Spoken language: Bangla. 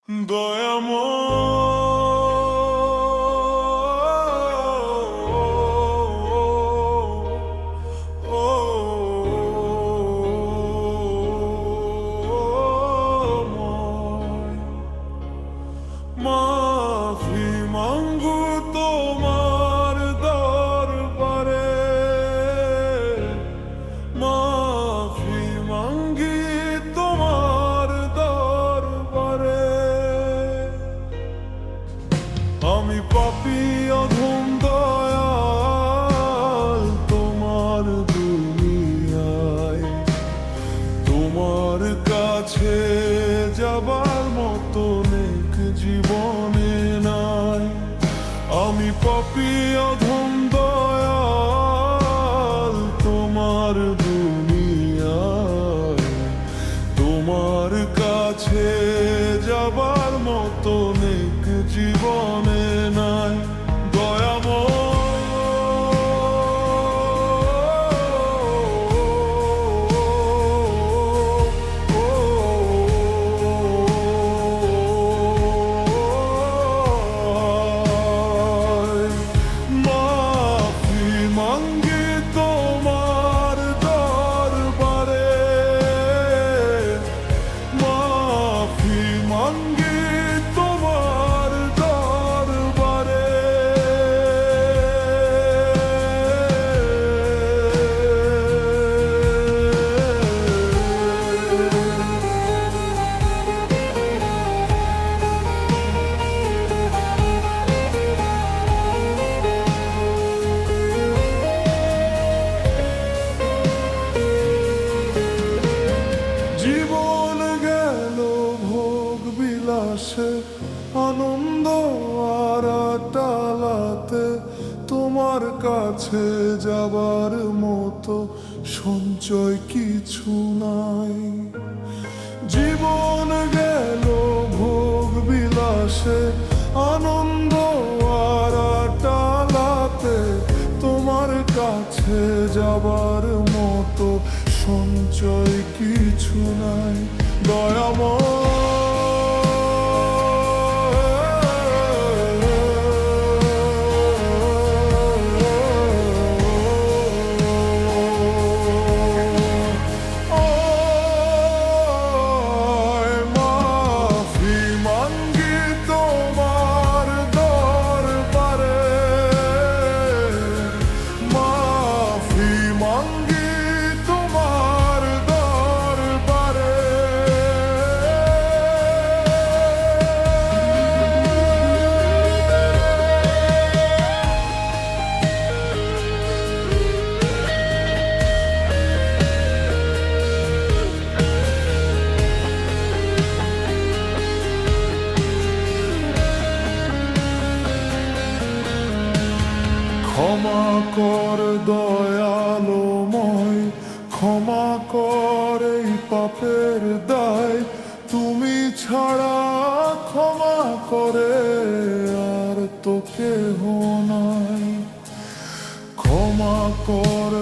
মাফি মাঙ্গু তোমার দরবারে, মাফি মাঙ্গি তোমার দরবারে। আমি পাপী অধম দয়াল তোমার দুনিয়ায়, তোমার কাছে যাবার মতো নেক জীবনে নাই। আমি পাপী অধম দয়াল তোমার দুনিয়ায়, তোমার কাছে যাবার মতো নেক জীবনে নাই। জীবন গেল ভোগ বিলাসে, আনন্দ আর টালাতে, তোমার কাছে যাবার মতো সঞ্চয় কিছু নাই। জীবন গেল ভোগ বিলাসে, আনন্দ আর টালাতে, তোমার কাছে যাবার মতো সঞ্চয় কিছু নাই। মাফি মাঙ্গি তোমার দরবারে, মাফি মাঙ্গি তোমার দরবারে। ক্ষমা কর দয়ালুময়, ক্ষমা কর এই পাপের দায়, তুমি ছাড়া ক্ষমা করে আর তো কেহ নাই। ক্ষমা কর